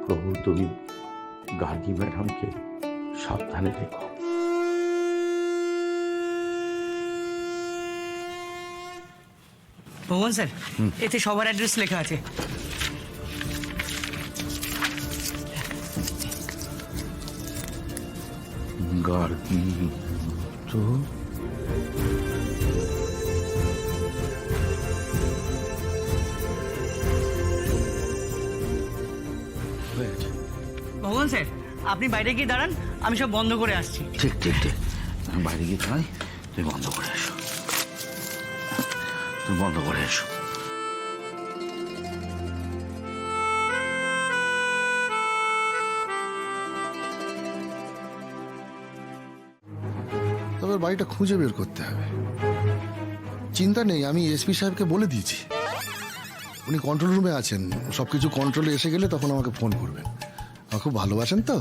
প্রভু তুমি গার্গী ম্যাডামকে সাবধানে রেখো। ভগবান স্যার, এতে সবার অ্যাড্রেস লেখা আছে। গার্গী তো ভগবান স্যার, আপনি বাইরে গিয়ে দাঁড়ান, আমি সব বন্ধ করে আসছি। ঠিক ঠিক ঠিক, আমি বাইরে গিয়ে দাঁড়াই, তুমি বন্ধ করে এসো, তুমি বন্ধ করে এসো। তবে বাড়িটা খুঁজে বের করতে হবে। চিন্তা নেই, আমি এসপি সাহেবকে বলে দিয়েছি, উনি কন্ট্রোল রুমে আছেন। সবকিছু কন্ট্রোলে এসে গেলে তখন আমাকে ফোন করবেন। আমার খুব ভালোবাসেন তো,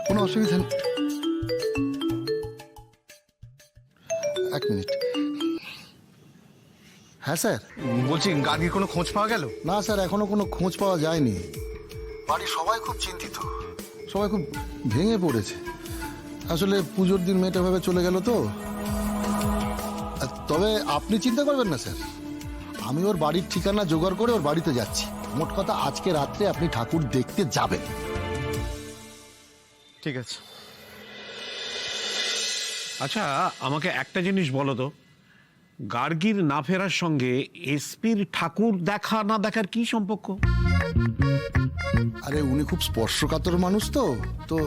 কোনো অসুবিধা নেই। এক মিনিট। হ্যাঁ স্যার। বলছি গার্গীর কোনো খোঁজ পাওয়া গেল? না স্যার, এখনো কোনো খোঁজ পাওয়া যায়নি। বাড়ির সবাই খুব চিন্তিত, সবাই খুব ভেঙে পড়েছে। আসলে পুজোর দিন মেয়েটা ভাবে চলে গেল তো। তবে আপনি চিন্তা করবেন না স্যার, আমি ওর বাড়ির ঠিকানা জোগাড় করে ওর বাড়িতে যাচ্ছি। মোট কথা, আজকে রাত্রে আপনি ঠাকুর দেখতে যাবেন। ঠিক আছে। আচ্ছা, আমাকে একটা জিনিস বলো তো, গার্গীর না ফেরার সঙ্গে এসপির ঠাকুর দেখা না দেখার কি সম্পর্ক? আরে উনি খুব স্পর্শকাতর মানুষ তো, তো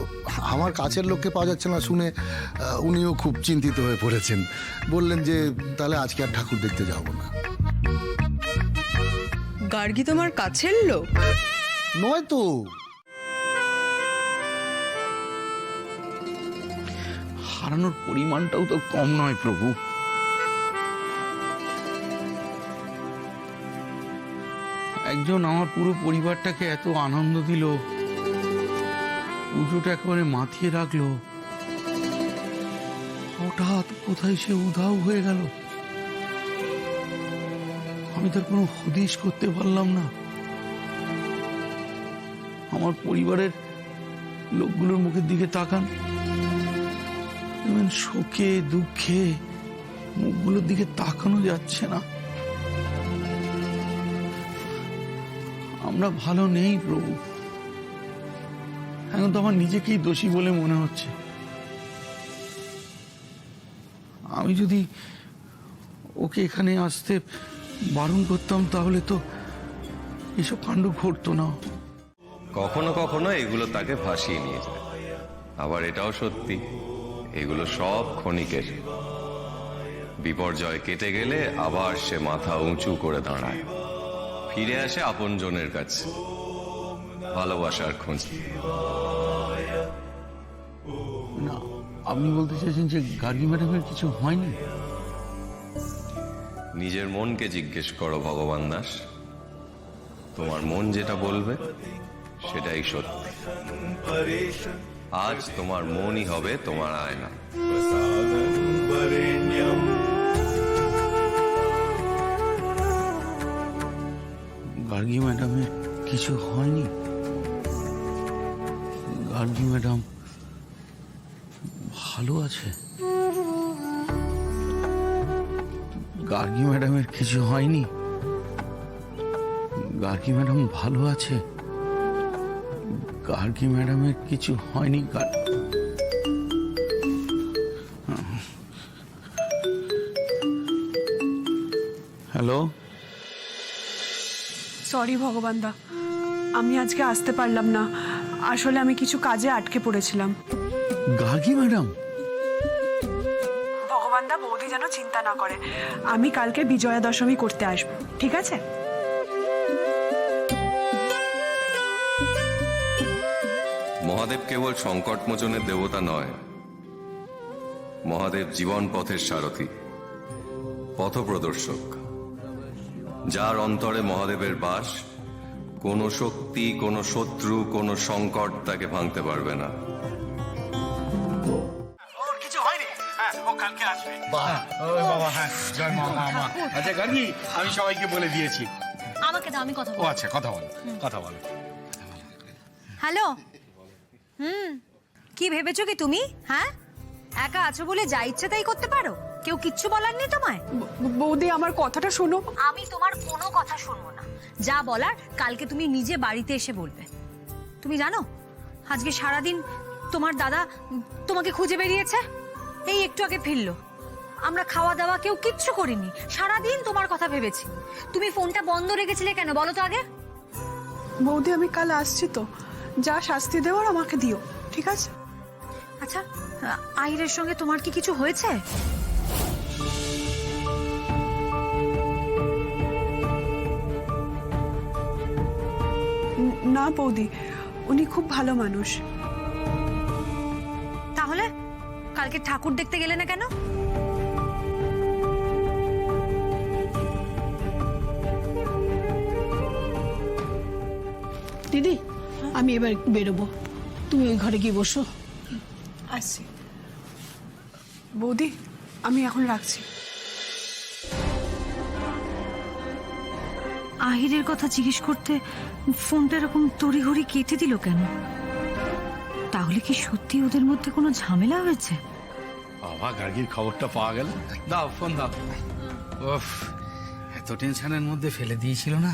আমার কাছের লোককে পাওয়া যাচ্ছে না শুনে উনিও খুব চিন্তিত হয়ে পড়েছেন। বললেন যে তাহলে আজকে আর ঠাকুর দেখতে যাব না। গার্গী তোমার কাছের লোক? নয় তো। হারানোর পরিমাণটাও তো কম নয় প্রভু। একজন আমার পুরো পরিবারটাকে এত আনন্দ দিল, পুজোটা একেবারে মাতিয়ে রাখলো, হঠাৎ কোথায় সে উধাও হয়ে গেল। আমি তার কোনো হদিশ করতে পারলাম না। আমার পরিবারের লোকগুলোর মুখের দিকে তাকান, শোকে দুঃখে মুখগুলোর দিকে তাকানো যাচ্ছে না। আমরা ভালো নেই প্রভু। এখন তো আমার নিজেকেই দোষী বলে মনে হচ্ছে। আমি যদি ওকে এখানে আসতে বারণ করতাম তাহলে তো এসব কাণ্ড ঘটতো না। কখনো কখনো এগুলো তাকে ভাসিয়ে নিয়ে যায়, আবার এটাও সত্যি এগুলো সব ক্ষণিকের। বিপর্যয় কেটে গেলে আবার সে মাথা উঁচু করে দাঁড়ায়, ফিরে আসে আপনজনের কাছে ভালোবাসার খোঁজে। না, আপনি বলতে চাইছেন যে গার্গী ম্যাডামের কিছু হয়নি? নিজের মনকে জিজ্ঞেস করো ভগবান দাস, তোমার মন যেটা বলবে সেটাই সত্যি। আজ তোমার মনই হবে তোমার আয়না। গার্গী ম্যাডামের কিছু হয়নি? গার্গী ম্যাডাম ভালো আছে? গার্গী ম্যাডামের কিছু হয়নি? গার্গী ম্যাডাম ভালো আছে? গার্গী ম্যাডামের কিছু হয়নি? হ্যালো, সরি ভগবান দা, আমি আজকে আসতে পারলাম না। আসলে আমি কিছু কাজে আটকে পড়েছিলাম। গার্গী ম্যাডাম? ভগবান দা, বৌদি যেন চিন্তা না করে, আমি কালকে বিজয়া দশমী করতে আসবো, ঠিক আছে? মহাদেব কেবল সংকট মোচনের দেবতা নয়, মহাদেব জীবন পথের সারথি, পথপ্রদর্শক। যার অন্তরে মহাদেবের বাস, কোন শক্তি, কোন শত্রু, কোন সংকট তাকে ভাঙতে পারবে না। ওর কিছু হয়নি, হ্যাঁ, ও কালকে আসবে। বাহ, ওই বাবা, হ্যাঁ, জয় মা মা মা। আচ্ছা গার্গী, আমি সবাইকে বলে দিয়েছি, আমাকে দাও, আমি কথা ও বলবো। আচ্ছা, কথা বলো, কথা বলো। হ্যালো। কি ভেবেছো কি তুমি? হ্যাঁ, একা আছো বলে যা ইচ্ছে তাই করতে পারো? কেউ কিচ্ছু বলার নেই তোমায়? বৌদি আমার কথাটা শোনো। আমি তোমার কোনো কথা শুনবো না। যা বলার কালকে তুমি নিজে বাড়িতে এসে বলবে। তুমি জানো আজকে সারাদিন তোমার দাদা তোমাকে খুঁজে বেরিয়েছে, এই একটু আগে ফিরলো। আমরা খাওয়া দাওয়া কেউ কিচ্ছু করিনি, সারাদিন তোমার কথা ভেবেছি। তুমি ফোনটা বন্ধ রেখেছিলে কেন বলো তো আগে? বৌদি আমি কাল আসছি তো, যা শাস্তি দেওয়ার আমাকে দিও, ঠিক আছে? আচ্ছা, আহিরের সঙ্গে তোমার কি কিছু হয়েছে? না বৌদি, উনি খুব ভালো মানুষ। তাহলে কালকে ঠাকুর দেখতে গেলে না কেন? দিদি, আমি এবার বেরোবো, তুমি ওই ঘরে গিয়ে বসো। আসছি। বৌদি আমি এখন রাখছি। আহিরের কথা জিজ্ঞেস করতে ফোনটা এরকম তড়িঘড়ি কেটে দিল কেন? তাহলে কি সত্যি ওদের মধ্যে কোনো ঝামেলা হয়েছে? বাবা, গার্গীর খবরটা পাওয়া গেল? দাও ফোন দাও। ওফ, এত টেনশনের মধ্যে ফেলে দিয়েছিল না।